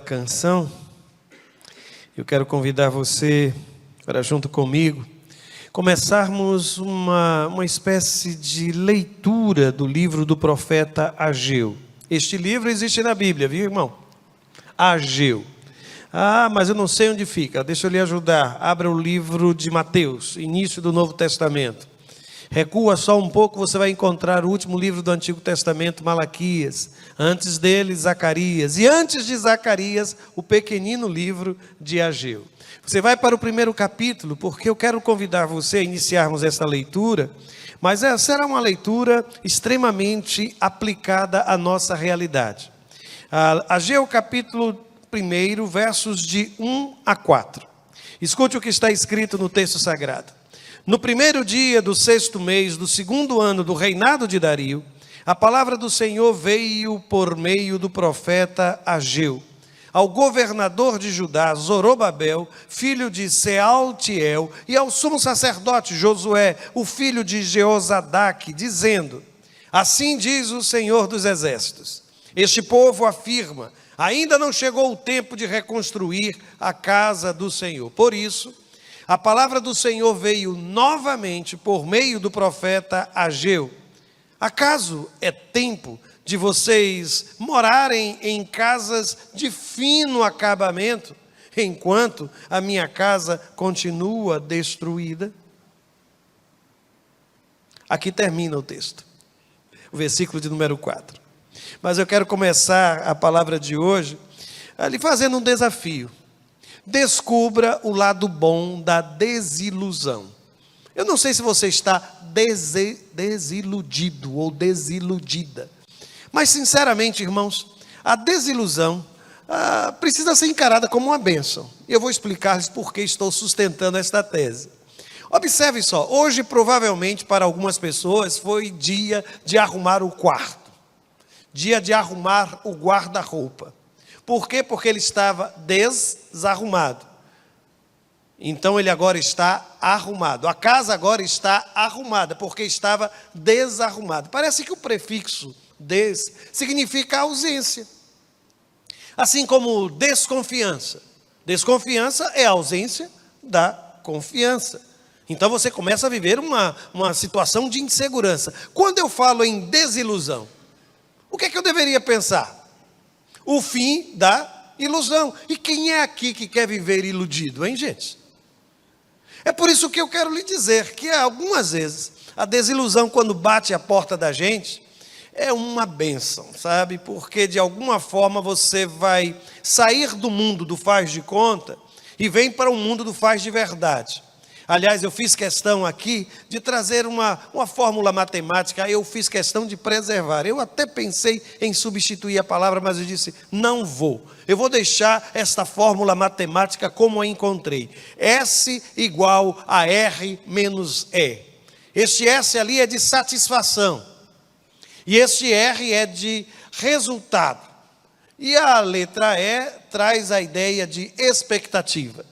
canção, eu quero convidar você para, junto comigo, começarmos uma espécie de leitura do livro do profeta Ageu. Este livro existe na Bíblia, viu, irmão? Ageu. Ah, mas eu não sei onde fica. Deixa eu lhe ajudar. Abra o livro de Mateus, início do Novo Testamento. Recua só um pouco, você vai encontrar o último livro do Antigo Testamento, Malaquias. Antes dele, Zacarias. E antes de Zacarias, o pequenino livro de Ageu. Você vai para o primeiro capítulo, porque eu quero convidar você a iniciarmos essa leitura, mas será uma leitura extremamente aplicada à nossa realidade. Ageu capítulo 1, versos de 1 a 4. Escute o que está escrito no texto sagrado. No primeiro dia do 6º mês do 2º ano do reinado de Dario, a palavra do Senhor veio por meio do profeta Ageu ao governador de Judá, Zorobabel, filho de Sealtiel, e ao sumo sacerdote Josué, o filho de Jeozadaque, dizendo: assim diz o Senhor dos Exércitos, este povo afirma, ainda não chegou o tempo de reconstruir a casa do Senhor. Por isso, a palavra do Senhor veio novamente por meio do profeta Ageu. Acaso é tempo de vocês morarem em casas de fino acabamento, enquanto a minha casa continua destruída? Aqui termina o texto, o versículo de número 4. Mas eu quero começar a palavra de hoje lhe fazendo um desafio. Descubra o lado bom da desilusão. Eu não sei se você está desiludido ou desiludida. Mas, sinceramente, irmãos, a desilusão precisa ser encarada como uma bênção. E eu vou explicar-lhes por que estou sustentando esta tese. Observe só, hoje provavelmente para algumas pessoas foi dia de arrumar o quarto. Dia de arrumar o guarda-roupa. Por quê? Porque ele estava desarrumado. Então ele agora está arrumado. A casa agora está arrumada, porque estava desarrumado. Parece que o prefixo des significa ausência. Assim como desconfiança. Desconfiança é a ausência da confiança. Então você começa a viver uma situação de insegurança. Quando eu falo em desilusão, o que é que eu deveria pensar? O fim da ilusão. E quem é aqui que quer viver iludido, hein, gente? É por isso que eu quero lhe dizer que algumas vezes a desilusão, quando bate a porta da gente, é uma bênção, sabe? Porque de alguma forma você vai sair do mundo do faz de conta e vem para o mundo do faz de verdade. Aliás, eu fiz questão aqui de trazer uma fórmula matemática, eu fiz questão de preservar. Eu até pensei em substituir a palavra, mas eu disse, não vou. Eu vou deixar esta fórmula matemática como a encontrei. S igual a R menos E. Este S ali é de satisfação. E este R é de resultado. E a letra E traz a ideia de expectativa.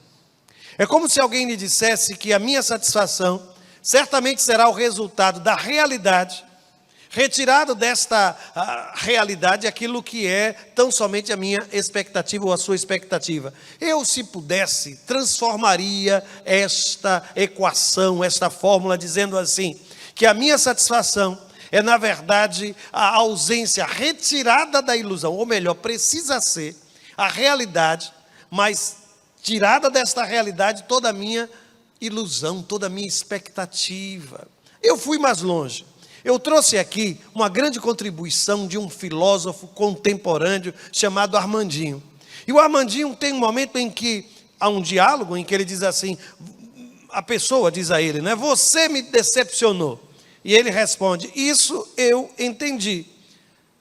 É como se alguém lhe dissesse que a minha satisfação certamente será o resultado da realidade, retirado desta realidade aquilo que é tão somente a minha expectativa ou a sua expectativa. Eu, se pudesse, transformaria esta equação, esta fórmula, dizendo assim, que a minha satisfação é, na verdade, a ausência retirada da ilusão, ou melhor, precisa ser a realidade, mas tirada desta realidade toda a minha ilusão, toda a minha expectativa. Eu fui mais longe. Eu trouxe aqui uma grande contribuição de um filósofo contemporâneo chamado Armandinho. E o Armandinho tem um momento em que há um diálogo em que ele diz assim, a pessoa diz a ele, né? Você me decepcionou. E ele responde, isso eu entendi.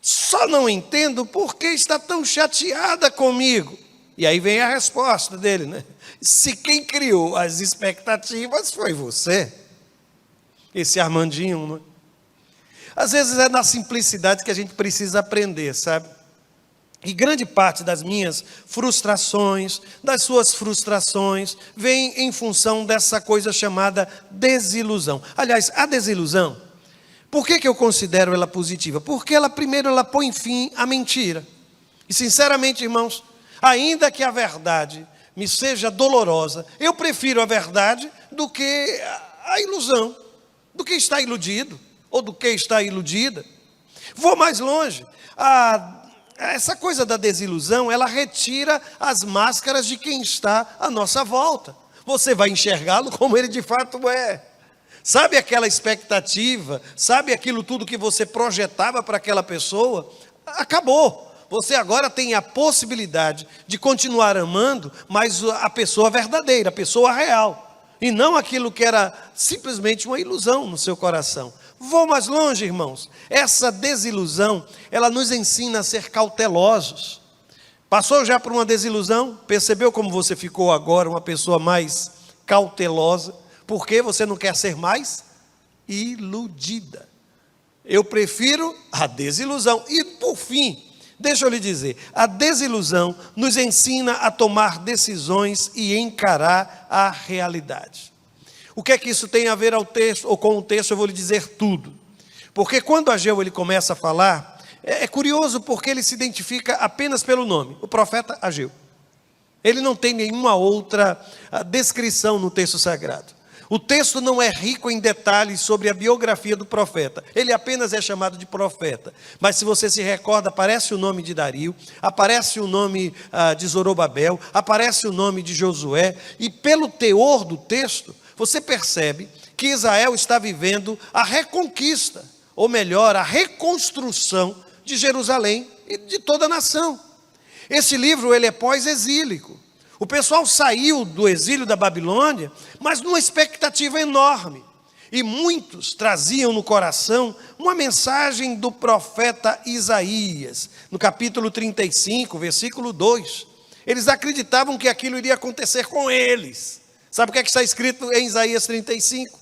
Só não entendo porque está tão chateada comigo. E aí vem a resposta dele, né? Se quem criou as expectativas foi você, esse Armandinho, né? Às vezes é na simplicidade que a gente precisa aprender, sabe? E grande parte das minhas frustrações, das suas frustrações, vem em função dessa coisa chamada desilusão. Aliás, a desilusão, por que eu considero ela positiva? Porque ela, primeiro, ela põe fim à mentira. E sinceramente, irmãos, Ainda que a verdade me seja dolorosa, eu prefiro a verdade do que a ilusão, do que está iludido, ou do que está iludida. Vou mais longe. Essa coisa da desilusão, ela retira as máscaras de quem está à nossa volta. Você vai enxergá-lo como ele de fato é. Sabe aquela expectativa, sabe aquilo tudo que você projetava para aquela pessoa? Acabou. Você agora tem a possibilidade de continuar amando, mas a pessoa verdadeira, a pessoa real, e não aquilo que era simplesmente uma ilusão no seu coração. Vou mais longe, irmãos. Essa desilusão, ela nos ensina a ser cautelosos. Passou já por uma desilusão? Percebeu como você ficou agora uma pessoa mais cautelosa? Porque você não quer ser mais iludida. Eu prefiro a desilusão. E por fim, deixa eu lhe dizer, a desilusão nos ensina a tomar decisões e encarar a realidade. O que é que isso tem a ver ao texto, ou com o texto? Eu vou lhe dizer tudo. Porque quando Ageu ele começa a falar, é curioso porque ele se identifica apenas pelo nome, o profeta Ageu. Ele não tem nenhuma outra descrição no texto sagrado. O texto não é rico em detalhes sobre a biografia do profeta. Ele apenas é chamado de profeta. Mas se você se recorda, aparece o nome de Dario, aparece o nome de Zorobabel, aparece o nome de Josué. E pelo teor do texto, você percebe que Israel está vivendo a reconquista, ou melhor, a reconstrução de Jerusalém e de toda a nação. Esse livro ele é pós-exílico. O pessoal saiu do exílio da Babilônia, mas numa expectativa enorme. E muitos traziam no coração uma mensagem do profeta Isaías, no capítulo 35, versículo 2. Eles acreditavam que aquilo iria acontecer com eles. Sabe o que está escrito em Isaías 35?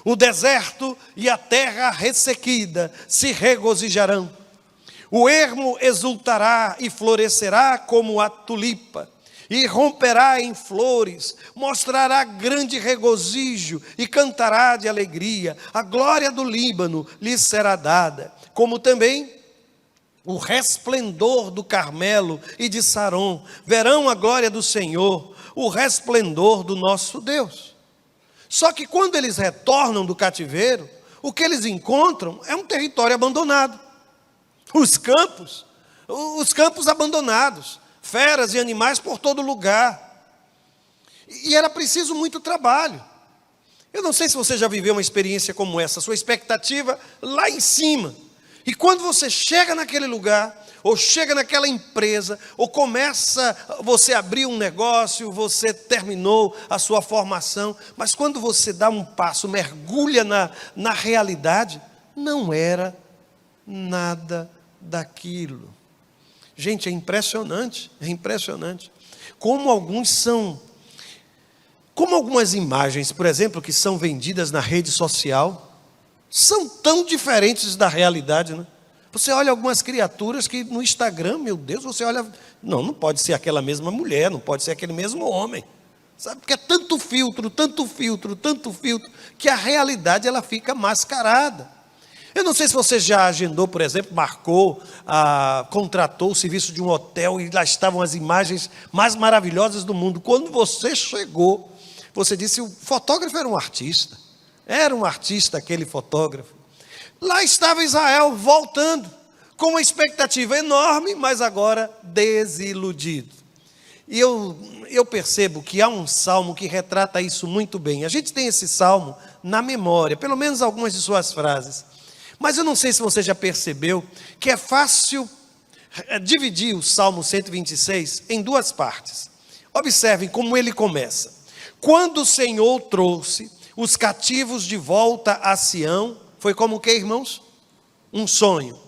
O deserto e a terra ressequida se regozijarão. O ermo exultará e florescerá como a tulipa. E romperá em flores, mostrará grande regozijo e cantará de alegria. A glória do Líbano lhe será dada, como também o resplendor do Carmelo e de Saron. Verão a glória do Senhor, o resplendor do nosso Deus. Só que quando eles retornam do cativeiro, o que eles encontram é um território abandonado. Os campos abandonados. Feras e animais por todo lugar. E era preciso muito trabalho. Eu não sei se você já viveu uma experiência como essa, sua expectativa lá em cima. E quando você chega naquele lugar, ou chega naquela empresa, ou começa, você abrir um negócio, você terminou a sua formação, mas quando você dá um passo, mergulha na realidade, não era nada daquilo. Gente, é impressionante. Como algumas imagens, por exemplo, que são vendidas na rede social, são tão diferentes da realidade, né? Você olha algumas criaturas que no Instagram, meu Deus, você olha, não pode ser aquela mesma mulher, não pode ser aquele mesmo homem, sabe? Porque é tanto filtro, que a realidade ela fica mascarada. Eu não sei se você já agendou, por exemplo, marcou, contratou o serviço de um hotel e lá estavam as imagens mais maravilhosas do mundo. Quando você chegou, você disse, o fotógrafo era um artista aquele fotógrafo. Lá estava Israel voltando, com uma expectativa enorme, mas agora desiludido. E eu percebo que há um salmo que retrata isso muito bem. A gente tem esse salmo na memória, pelo menos algumas de suas frases. Mas eu não sei se você já percebeu que é fácil dividir o Salmo 126 em duas partes. Observem como ele começa. Quando o Senhor trouxe os cativos de volta a Sião, foi como o que, irmãos? Um sonho.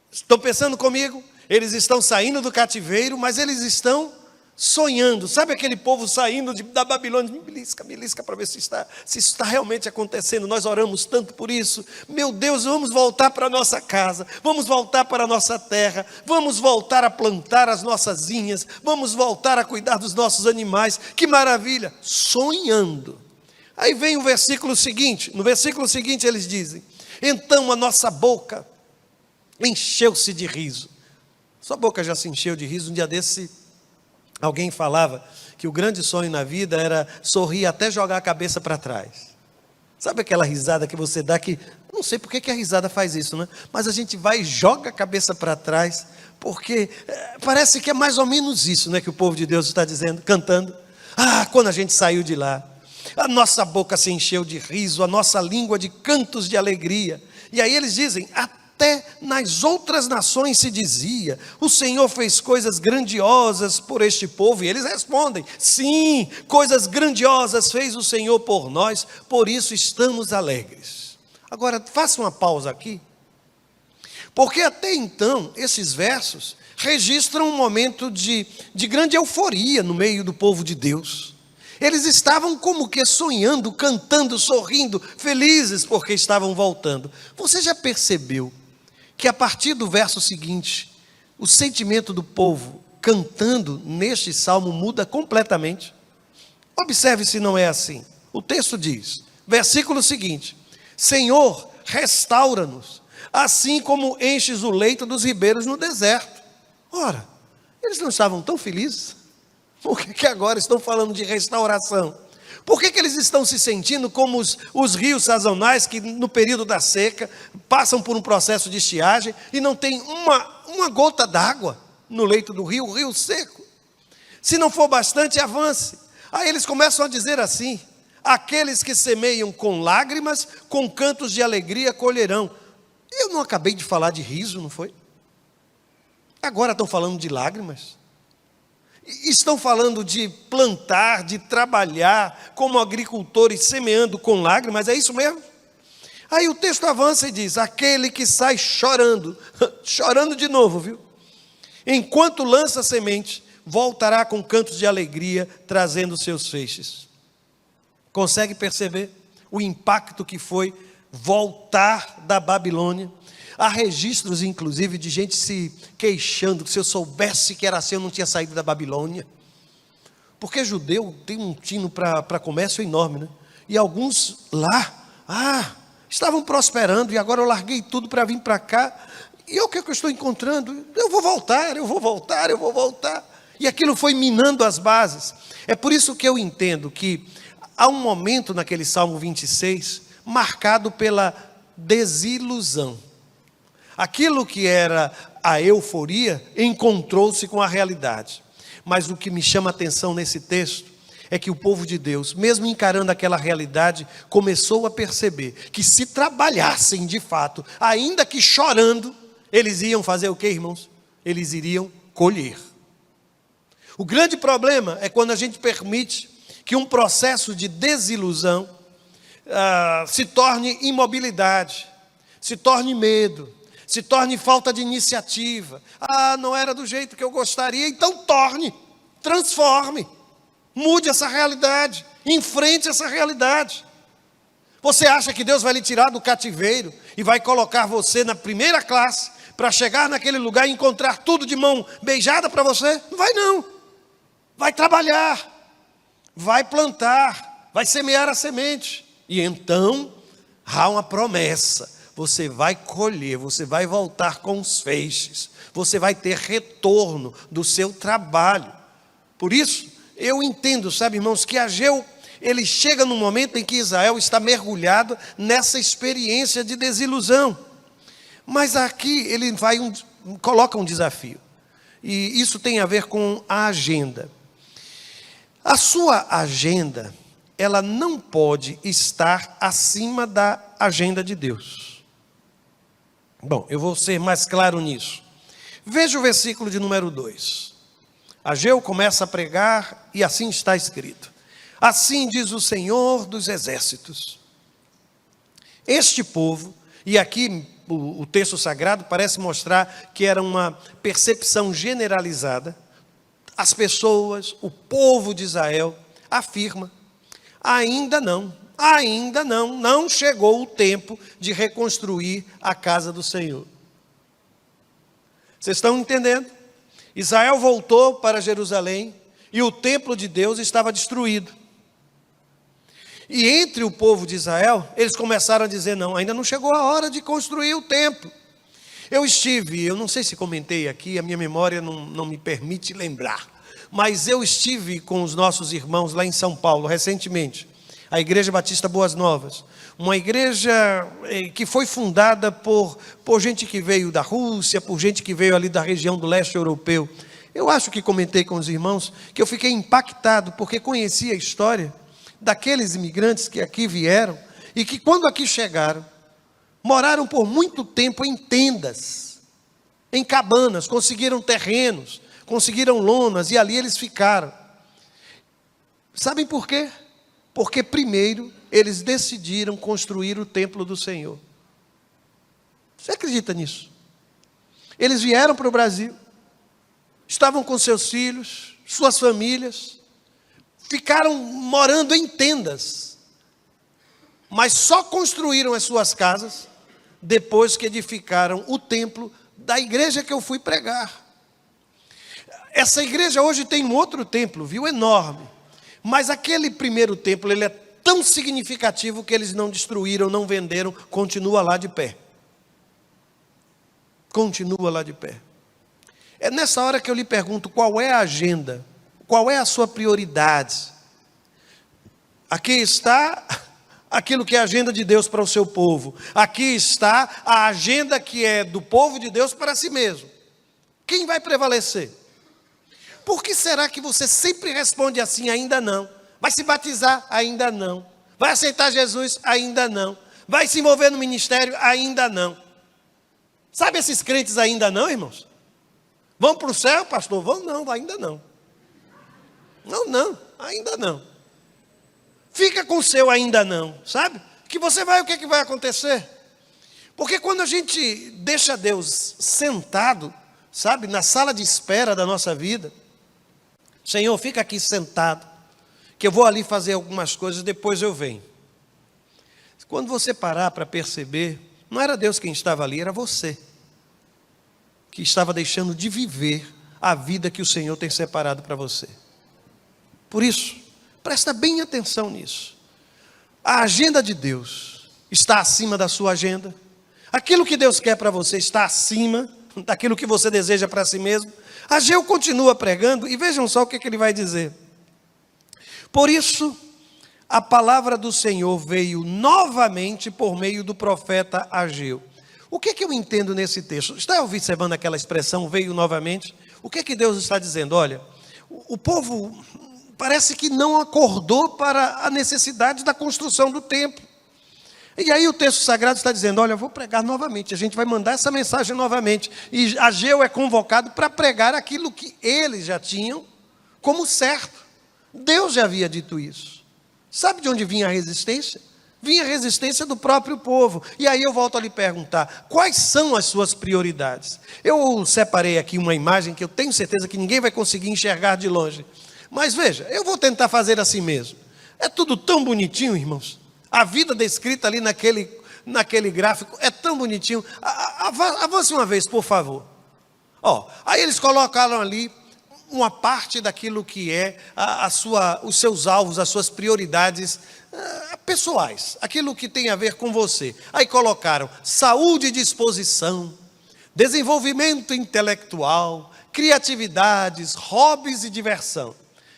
Estão pensando comigo? Eles estão saindo do cativeiro, mas eles estão sonhando. Sabe aquele povo saindo da Babilônia? Me belisca para ver se isso está realmente acontecendo. Nós oramos tanto por isso. Meu Deus, vamos voltar para a nossa casa, vamos voltar para a nossa terra, vamos voltar a plantar as nossas vinhas, vamos voltar a cuidar dos nossos animais. Que maravilha! Sonhando. Aí vem o versículo seguinte. No versículo seguinte eles dizem, então a nossa boca encheu-se de riso. Sua boca já se encheu de riso um dia desse? Alguém falava que o grande sonho na vida era sorrir até jogar a cabeça para trás. Sabe aquela risada que você dá que, não sei por que a risada faz isso, né? Mas a gente vai e joga a cabeça para trás, porque parece que é mais ou menos isso, né, que o povo de Deus está dizendo, cantando. Ah, quando a gente saiu de lá, a nossa boca se encheu de riso, a nossa língua de cantos de alegria. E aí eles dizem, até nas outras nações se dizia, o Senhor fez coisas grandiosas por este povo. E eles respondem, sim, coisas grandiosas fez o Senhor por nós, por isso estamos alegres. Agora, faça uma pausa aqui, porque até então, esses versos registram um momento de grande euforia no meio do povo de Deus. Eles estavam como que sonhando, cantando, sorrindo, felizes porque estavam voltando. Você já percebeu que a partir do verso seguinte, o sentimento do povo cantando neste salmo muda completamente? Observe se não é assim. O texto diz, versículo seguinte, Senhor, restaura-nos, assim como enches o leito dos ribeiros no deserto. Ora, eles não estavam tão felizes? Por que agora estão falando de restauração? Por que eles estão se sentindo como os rios sazonais que no período da seca passam por um processo de estiagem e não tem uma gota d'água no leito do rio, o rio seco? Se não for bastante, avance. Aí eles começam a dizer assim, aqueles que semeiam com lágrimas, com cantos de alegria colherão. Eu não acabei de falar de riso, não foi? Agora estão falando de lágrimas. Estão falando de plantar, de trabalhar como agricultores semeando com lágrimas, é isso mesmo? Aí o texto avança e diz, aquele que sai chorando, chorando de novo, viu? Enquanto lança semente, voltará com cantos de alegria, trazendo seus feixes. Consegue perceber o impacto que foi voltar da Babilônia? Há registros, inclusive, de gente se queixando, que se eu soubesse que era assim, eu não tinha saído da Babilônia. Porque judeu tem um tino para comércio enorme, né? E alguns lá, estavam prosperando, e agora eu larguei tudo para vir para cá. E o que eu estou encontrando? Eu vou voltar. E aquilo foi minando as bases. É por isso que eu entendo que há um momento naquele Salmo 26, marcado pela desilusão. Aquilo que era a euforia encontrou-se com a realidade. Mas o que me chama a atenção nesse texto é que o povo de Deus, mesmo encarando aquela realidade, começou a perceber que se trabalhassem de fato, ainda que chorando, eles iam fazer o que, irmãos? Eles iriam colher. O grande problema é quando a gente permite que um processo de desilusão se torne imobilidade, se torne medo, se torne falta de iniciativa. Não era do jeito que eu gostaria, então transforme, mude essa realidade, enfrente essa realidade. Você acha que Deus vai lhe tirar do cativeiro e vai colocar você na primeira classe para chegar naquele lugar e encontrar tudo de mão beijada para você? Não vai não. Vai trabalhar, vai plantar, vai semear a semente. E então há uma promessa. Você vai colher, você vai voltar com os feixes, você vai ter retorno do seu trabalho. Por isso, eu entendo, sabe, irmãos, que Ageu, ele chega num momento em que Israel está mergulhado nessa experiência de desilusão. Mas aqui ele coloca um desafio. E isso tem a ver com a agenda. A sua agenda, ela não pode estar acima da agenda de Deus. Bom, eu vou ser mais claro nisso. Veja o versículo de número 2. Ageu começa a pregar e assim está escrito. Assim diz o Senhor dos exércitos. Este povo, e aqui o texto sagrado parece mostrar que era uma percepção generalizada, as pessoas, o povo de Israel, afirma, ainda não chegou o tempo de reconstruir a casa do Senhor. Vocês estão entendendo? Israel voltou para Jerusalém e o templo de Deus estava destruído. E entre o povo de Israel, eles começaram a dizer, não, ainda não chegou a hora de construir o templo. Eu não sei se comentei aqui, a minha memória não me permite lembrar, mas eu estive com os nossos irmãos lá em São Paulo recentemente, a Igreja Batista Boas Novas, uma igreja que foi fundada por gente que veio da Rússia, por gente que veio ali da região do leste europeu. Eu acho que comentei com os irmãos que eu fiquei impactado porque conheci a história daqueles imigrantes que aqui vieram e que quando aqui chegaram, moraram por muito tempo em tendas, em cabanas, conseguiram terrenos, conseguiram lonas e ali eles ficaram. Sabem por quê? Porque primeiro eles decidiram construir o templo do Senhor. Você acredita nisso? Eles vieram para o Brasil, estavam com seus filhos, suas famílias, ficaram morando em tendas, mas só construíram as suas casas depois que edificaram o templo da igreja que eu fui pregar. Essa igreja hoje tem um outro templo, viu, enorme, mas aquele primeiro templo, ele é tão significativo que eles não destruíram, não venderam, continua lá de pé. Continua lá de pé. É nessa hora que eu lhe pergunto, qual é a agenda? Qual é a sua prioridade? Aqui está aquilo que é a agenda de Deus para o seu povo. Aqui está a agenda que é do povo de Deus para si mesmo. Quem vai prevalecer? Por que será que você sempre responde assim, ainda não? Vai se batizar? Ainda não. Vai aceitar Jesus? Ainda não. Vai se envolver no ministério? Ainda não. Sabe esses crentes ainda não, irmãos? Vão para o céu, pastor? Vão não, ainda não. Não, ainda não. Fica com o seu ainda não, sabe? Que você vai, o que vai acontecer? Porque quando a gente deixa Deus sentado, sabe, na sala de espera da nossa vida, Senhor, fica aqui sentado, que eu vou ali fazer algumas coisas, depois eu venho. Quando você parar para perceber, não era Deus quem estava ali, era você, que estava deixando de viver a vida que o Senhor tem separado para você. Por isso, presta bem atenção nisso. A agenda de Deus está acima da sua agenda. Aquilo que Deus quer para você está acima daquilo que você deseja para si mesmo. Ageu continua pregando e vejam só o que ele vai dizer. Por isso, a palavra do Senhor veio novamente por meio do profeta Ageu. O que eu entendo nesse texto? Está observando aquela expressão, veio novamente? O que Deus está dizendo? Olha, o povo parece que não acordou para a necessidade da construção do templo. E aí o texto sagrado está dizendo, olha, eu vou pregar novamente, a gente vai mandar essa mensagem novamente. E Ageu é convocado para pregar aquilo que eles já tinham como certo. Deus já havia dito isso. Sabe de onde vinha a resistência? Vinha a resistência do próprio povo. E aí eu volto a lhe perguntar, quais são as suas prioridades? Eu separei aqui uma imagem que eu tenho certeza que ninguém vai conseguir enxergar de longe. Mas veja, eu vou tentar fazer assim mesmo. É tudo tão bonitinho, irmãos. A vida descrita ali naquele gráfico é tão bonitinho. Avance uma vez, por favor. Aí eles colocaram ali uma parte daquilo que é os seus alvos, as suas prioridades pessoais, aquilo que tem a ver com você. Aí colocaram saúde e disposição, desenvolvimento intelectual, criatividades, hobbies e diversão.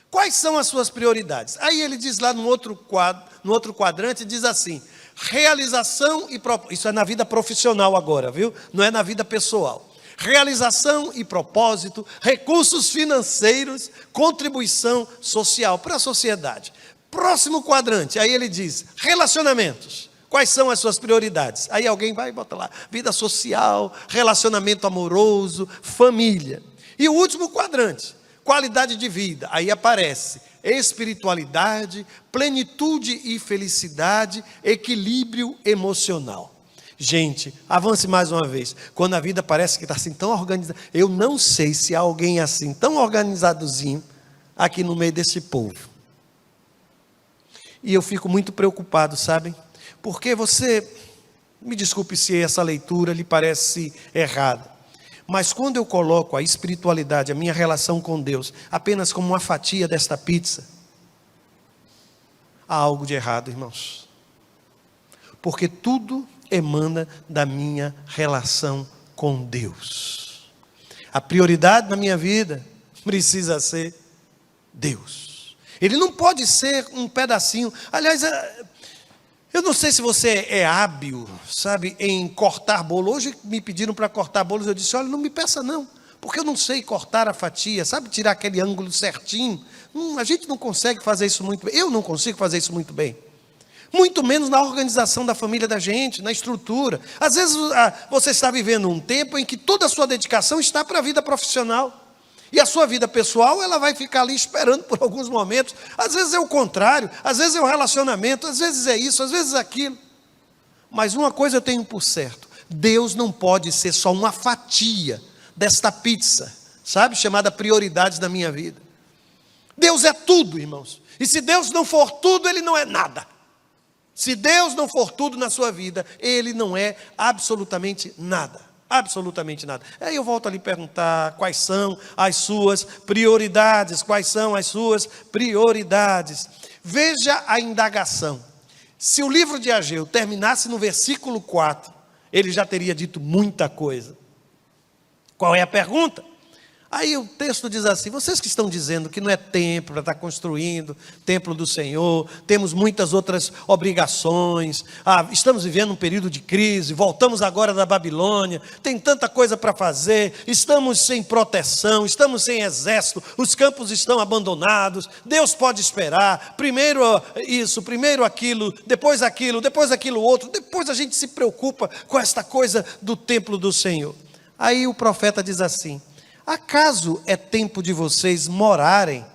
Quais são as suas prioridades? Aí ele diz lá no outro quadrante, diz assim, realização e propósito. Isso é na vida profissional agora, viu? Não é na vida pessoal. Realização e propósito, recursos financeiros, contribuição social para a sociedade. Próximo quadrante, aí ele diz, relacionamentos. Quais são as suas prioridades? Aí alguém vai botar lá, vida social, relacionamento amoroso, família. E o último quadrante, qualidade de vida. Aí aparece espiritualidade, plenitude e felicidade, equilíbrio emocional. Gente, avance mais uma vez. Quando a vida parece que está assim tão organizada, eu não sei se há alguém assim, tão organizadozinho, aqui no meio desse povo. E eu fico muito preocupado, sabem? Porque você, me desculpe se essa leitura lhe parece errada, mas quando eu coloco a espiritualidade, a minha relação com Deus, apenas como uma fatia desta pizza, há algo de errado, irmãos. Porque tudo emana da minha relação com Deus. A prioridade na minha vida precisa ser Deus. Ele não pode ser um pedacinho. Aliás, eu não sei se você é hábil, sabe, em cortar bolo. Hoje me pediram para cortar bolos, eu disse, olha, não me peça não, porque eu não sei cortar a fatia, sabe, tirar aquele ângulo certinho. A gente não consegue fazer isso muito bem. Eu não consigo fazer isso muito bem. Muito menos na organização da família da gente, na estrutura. Às vezes você está vivendo um tempo em que toda a sua dedicação está para a vida profissional. E a sua vida pessoal, ela vai ficar ali esperando por alguns momentos. Às vezes é o contrário, às vezes é o relacionamento, às vezes é isso, às vezes é aquilo. Mas uma coisa eu tenho por certo: Deus não pode ser só uma fatia desta pizza, sabe, chamada prioridades da minha vida. Deus é tudo, irmãos. E se Deus não for tudo, Ele não é nada. Se Deus não for tudo na sua vida, Ele não é absolutamente nada. Absolutamente nada. Aí eu volto ali perguntar quais são as suas prioridades. Quais são as suas prioridades? Veja a indagação. Se o livro de Ageu terminasse no versículo 4, ele já teria dito muita coisa. Qual é a pergunta? Aí o texto diz assim: vocês que estão dizendo que não é tempo para estar construindo templo do Senhor, temos muitas outras obrigações, estamos vivendo um período de crise, voltamos agora da Babilônia, tem tanta coisa para fazer, estamos sem proteção, estamos sem exército, os campos estão abandonados, Deus pode esperar, primeiro isso, primeiro aquilo, depois aquilo outro, depois a gente se preocupa com esta coisa do templo do Senhor. Aí o profeta diz assim: acaso é tempo de vocês morarem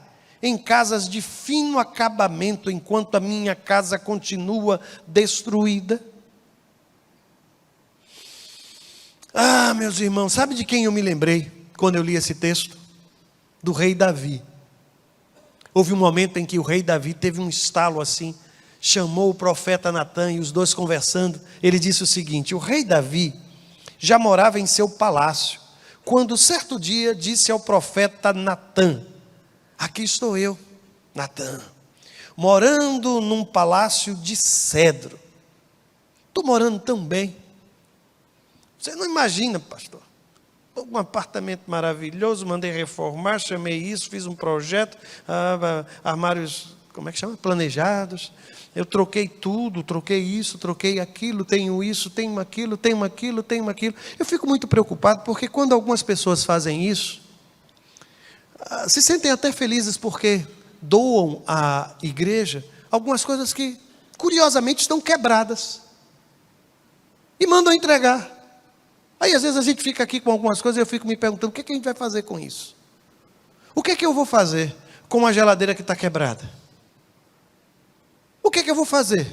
em casas de fino acabamento, enquanto a minha casa continua destruída? Meus irmãos, sabe de quem eu me lembrei quando eu li esse texto? Do rei Davi. Houve um momento em que o rei Davi teve um estalo assim, chamou o profeta Natã e os dois conversando, ele disse o seguinte: o rei Davi já morava em seu palácio, quando certo dia disse ao profeta Natã: aqui estou eu, Natã, morando num palácio de cedro. Estou morando tão bem. Você não imagina, pastor. Estou com um apartamento maravilhoso, mandei reformar, chamei isso, fiz um projeto, armários, como é que chama? Planejados. Eu troquei tudo, troquei isso, troquei aquilo, tenho isso, tenho aquilo, tenho aquilo, tenho aquilo. Eu fico muito preocupado porque quando algumas pessoas fazem isso, se sentem até felizes porque doam à igreja algumas coisas que, curiosamente, estão quebradas e mandam entregar. Aí às vezes a gente fica aqui com algumas coisas e eu fico me perguntando: o que é que a gente vai fazer com isso? O que é que eu vou fazer com uma geladeira que está quebrada? O que é que eu vou fazer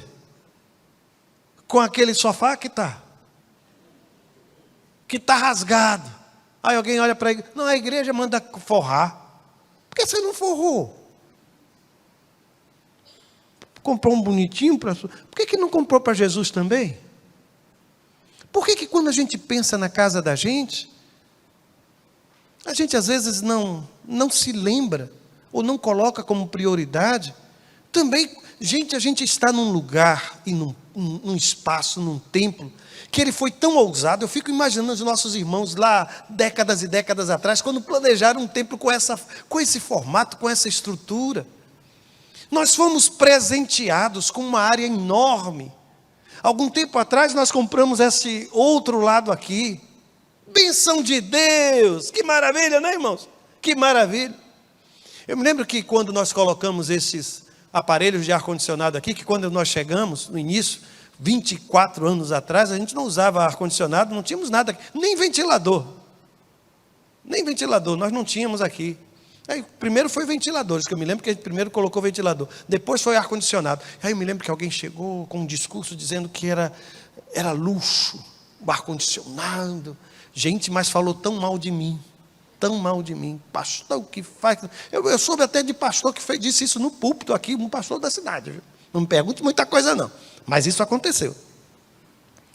com aquele sofá que está rasgado? Aí alguém olha para a igreja: não, a igreja manda forrar. Por que você não forrou? Comprou um bonitinho para... Por que não comprou para Jesus também? Por que quando a gente pensa na casa da gente, a gente às vezes não se lembra ou não coloca como prioridade também? Gente, a gente está num lugar e num espaço, num templo, que ele foi tão ousado. Eu fico imaginando os nossos irmãos lá, décadas e décadas atrás, quando planejaram um templo com esse formato, com essa estrutura. Nós fomos presenteados com uma área enorme. Algum tempo atrás nós compramos esse outro lado aqui. Bênção de Deus! Que maravilha, né, irmãos? Que maravilha! Eu me lembro que quando nós colocamos esses aparelhos de ar-condicionado aqui, que quando nós chegamos, no início, 24 anos atrás, a gente não usava ar-condicionado, não tínhamos nada, nem ventilador, nós não tínhamos aqui. Aí, primeiro foi ventiladores, que eu me lembro que a gente primeiro colocou ventilador, depois foi ar-condicionado. Aí eu me lembro que alguém chegou com um discurso dizendo que era luxo, o ar-condicionado. Gente, mas falou tão mal de mim, pastor que faz... Eu soube até de pastor que disse isso no púlpito aqui, um pastor da cidade, viu? Não me pergunte muita coisa não, mas isso aconteceu.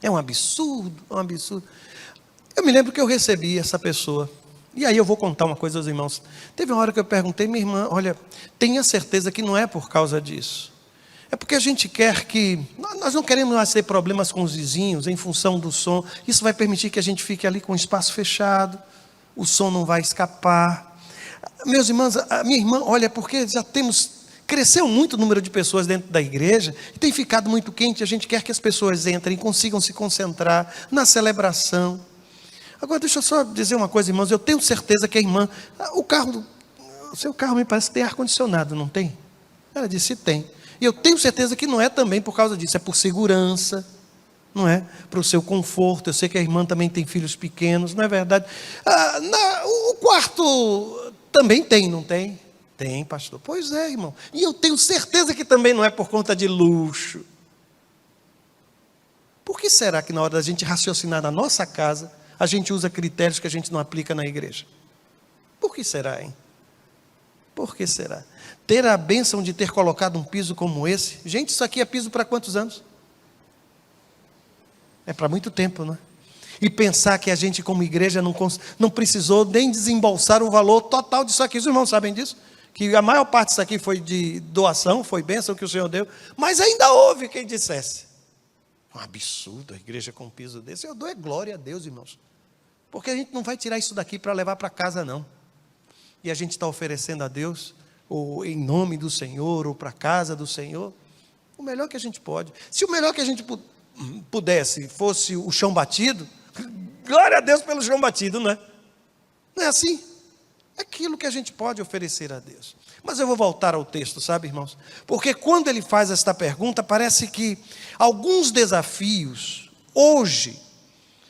É um absurdo. Eu me lembro que eu recebi essa pessoa, e aí eu vou contar uma coisa aos irmãos. Teve uma hora que eu perguntei: minha irmã, olha, tenha certeza que não é por causa disso, é porque a gente quer que... Nós não queremos mais ter problemas com os vizinhos em função do som. Isso vai permitir que a gente fique ali com o espaço fechado, o som não vai escapar. Meus irmãos, a minha irmã, olha, porque cresceu muito o número de pessoas dentro da igreja, e tem ficado muito quente, a gente quer que as pessoas entrem, consigam se concentrar na celebração. Agora, deixa eu só dizer uma coisa, irmãos, eu tenho certeza que a irmã, o seu carro me parece que tem ar-condicionado, não tem? Ela disse, tem. E eu tenho certeza que não é também por causa disso, é por segurança, não é? Para o seu conforto. Eu sei que a irmã também tem filhos pequenos, não é verdade? O quarto também tem, não tem? Tem, pastor. Pois é, irmão. E eu tenho certeza que também não é por conta de luxo. Por que será que na hora da gente raciocinar na nossa casa, a gente usa critérios que a gente não aplica na igreja? Por que será, hein? Por que será? Ter a bênção de ter colocado um piso como esse. Gente, isso aqui é piso para quantos anos? É para muito tempo, não é? E pensar que a gente como igreja não precisou nem desembolsar o valor total disso aqui. Os irmãos sabem disso? Que a maior parte disso aqui foi de doação, foi bênção que o Senhor deu. Mas ainda houve quem dissesse. Um absurdo a igreja com um piso desse. Eu dou glória a Deus, irmãos. Porque a gente não vai tirar isso daqui para levar para casa, não. E a gente está oferecendo a Deus, ou em nome do Senhor, ou para a casa do Senhor, o melhor que a gente pode. Se o melhor que a gente pudesse fosse o chão batido, glória a Deus pelo chão batido, não é? Não é assim? É aquilo que a gente pode oferecer a Deus. Mas eu vou voltar ao texto, sabe, irmãos? Porque quando ele faz esta pergunta, parece que alguns desafios, hoje,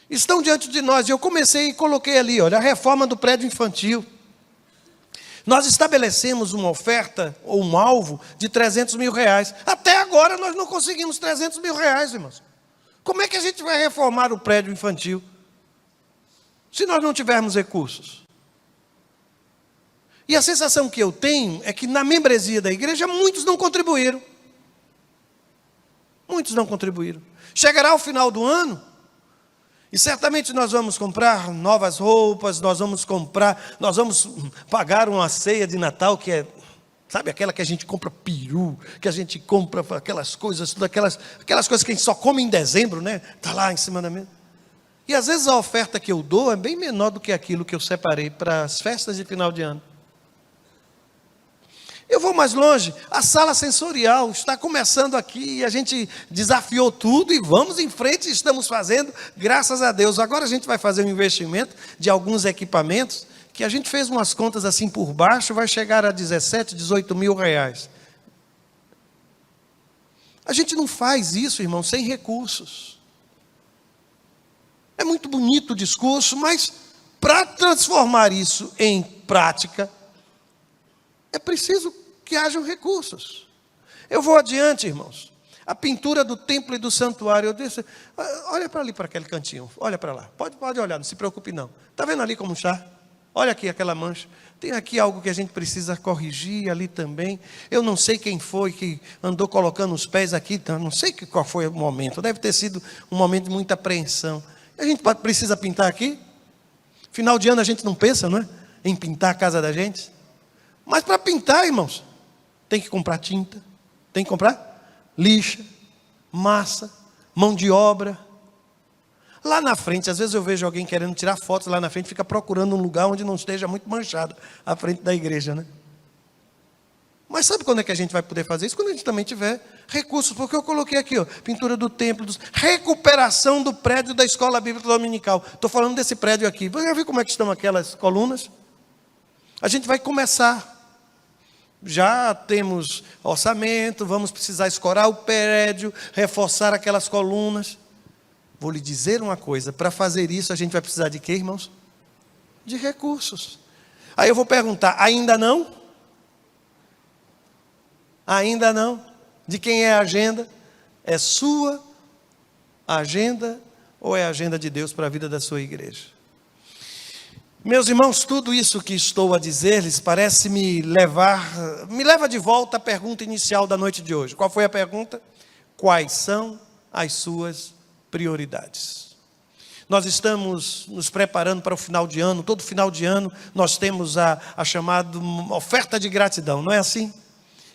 estão diante de nós. Eu comecei e coloquei ali, olha, a reforma do prédio infantil. Nós estabelecemos uma oferta, ou um alvo, de 300 mil reais. Até agora nós não conseguimos 300 mil reais, irmãos. Como é que a gente vai reformar o prédio infantil, se nós não tivermos recursos? E a sensação que eu tenho é que na membresia da igreja muitos não contribuíram. Muitos não contribuíram. Chegará o final do ano, e certamente nós vamos comprar novas roupas, nós vamos pagar uma ceia de Natal que é, sabe, aquela que a gente compra peru, que a gente compra aquelas coisas, aquelas coisas que a gente só come em dezembro, né? Está lá em cima da mesa. E às vezes a oferta que eu dou é bem menor do que aquilo que eu separei para as festas de final de ano. Eu vou mais longe, a sala sensorial está começando aqui, e a gente desafiou tudo e vamos em frente, estamos fazendo, graças a Deus. Agora a gente vai fazer um investimento de alguns equipamentos, que a gente fez umas contas assim por baixo, vai chegar a 17, 18 mil reais. A gente não faz isso, irmão, sem recursos. É muito bonito o discurso, mas para transformar isso em prática, é preciso que hajam recursos. Eu vou adiante, irmãos. A pintura do templo e do santuário. Eu disse, olha para ali, para aquele cantinho. Olha para lá. Pode olhar, não se preocupe não. Está vendo ali como está? Olha aqui aquela mancha. Tem aqui algo que a gente precisa corrigir ali também. Eu não sei quem foi que andou colocando os pés aqui. Não sei qual foi o momento. Deve ter sido um momento de muita apreensão. A gente precisa pintar aqui? Final de ano a gente não pensa, não é? Em pintar a casa da gente. Mas para pintar, irmãos, tem que comprar tinta, tem que comprar lixa, massa, mão de obra. Lá na frente, às vezes eu vejo alguém querendo tirar fotos lá na frente, fica procurando um lugar onde não esteja muito manchado a frente da igreja, né? Mas sabe quando é que a gente vai poder fazer isso? Quando a gente também tiver recursos, porque eu coloquei aqui, ó, pintura do templo, recuperação do prédio da escola bíblica dominical. Estou falando desse prédio aqui. Você já viu como é que estão aquelas colunas? A gente vai começar. Já temos orçamento, vamos precisar escorar o prédio, reforçar aquelas colunas. Vou lhe dizer uma coisa, para fazer isso a gente vai precisar de quê, irmãos? De recursos. Aí eu vou perguntar, ainda não? Ainda não? De quem é a agenda? É sua agenda ou é a agenda de Deus para a vida da sua igreja? Meus irmãos, tudo isso que estou a dizer-lhes parece me leva de volta à pergunta inicial da noite de hoje. Qual foi a pergunta? Quais são as suas prioridades? Nós estamos nos preparando para o final de ano. Todo final de ano nós temos a chamada oferta de gratidão, não é assim?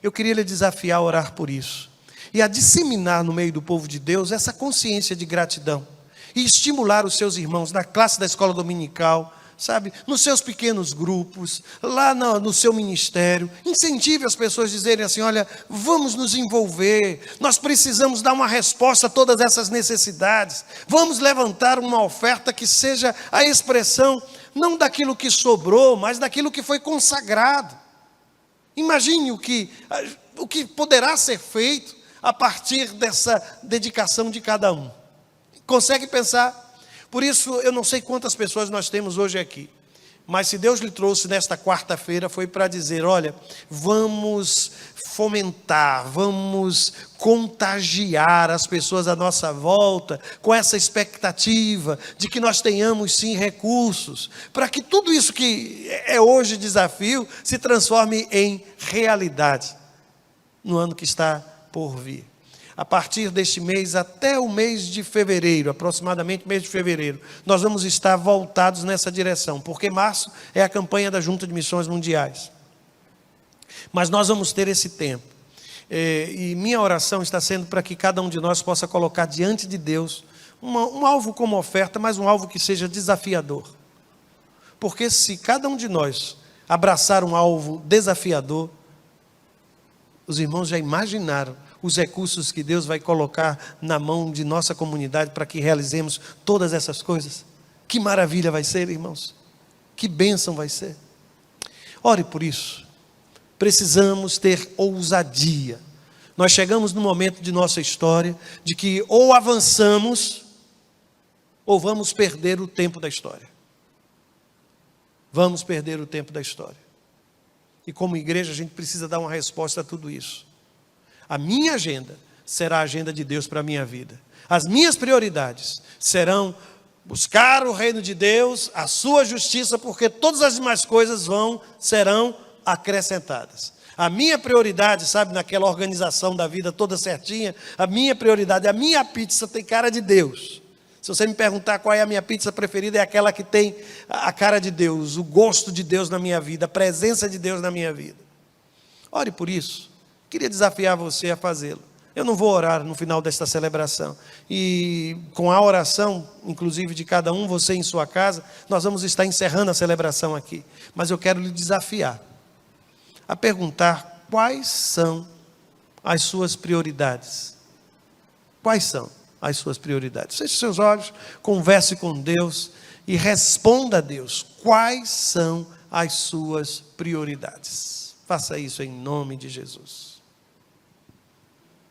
Eu queria lhe desafiar a orar por isso e a disseminar no meio do povo de Deus essa consciência de gratidão e estimular os seus irmãos na classe da escola dominical, sabe, nos seus pequenos grupos, lá no seu ministério. Incentive as pessoas a dizerem assim: olha, vamos nos envolver, nós precisamos dar uma resposta a todas essas necessidades. Vamos levantar uma oferta que seja a expressão não daquilo que sobrou, mas daquilo que foi consagrado. Imagine o que poderá ser feito a partir dessa dedicação de cada um. Consegue pensar? Por isso, eu não sei quantas pessoas nós temos hoje aqui, mas se Deus lhe trouxe nesta quarta-feira, foi para dizer: olha, vamos fomentar, vamos contagiar as pessoas à nossa volta, com essa expectativa de que nós tenhamos sim recursos, para que tudo isso que é hoje desafio, se transforme em realidade, no ano que está por vir. A partir deste mês até o mês de fevereiro, aproximadamente mês de fevereiro, nós vamos estar voltados nessa direção, porque março é a campanha da Junta de Missões Mundiais. Mas nós vamos ter esse tempo. E minha oração está sendo para que cada um de nós possa colocar diante de Deus um alvo como oferta, mas um alvo que seja desafiador. Porque se cada um de nós abraçar um alvo desafiador, os irmãos já imaginaram os recursos que Deus vai colocar na mão de nossa comunidade para que realizemos todas essas coisas? Que maravilha vai ser, irmãos. Que bênção vai ser. Ore por isso. Precisamos ter ousadia. Nós chegamos no momento de nossa história de que ou avançamos ou vamos perder o tempo da história. Vamos perder o tempo da história. E como igreja a gente precisa dar uma resposta a tudo isso. A minha agenda será a agenda de Deus para a minha vida. As minhas prioridades serão buscar o reino de Deus, a sua justiça, porque todas as demais coisas serão acrescentadas. A minha prioridade, sabe, naquela organização da vida toda certinha, a minha prioridade, a minha pizza tem cara de Deus. Se você me perguntar qual é a minha pizza preferida, é aquela que tem a cara de Deus, o gosto de Deus na minha vida, a presença de Deus na minha vida. Ore por isso. Queria desafiar você a fazê-lo. Eu não vou orar no final desta celebração. E com a oração, inclusive de cada um, você em sua casa, nós vamos estar encerrando a celebração aqui. Mas eu quero lhe desafiar a perguntar quais são as suas prioridades. Quais são as suas prioridades? Feche seus olhos, converse com Deus e responda a Deus. Quais são as suas prioridades? Faça isso em nome de Jesus.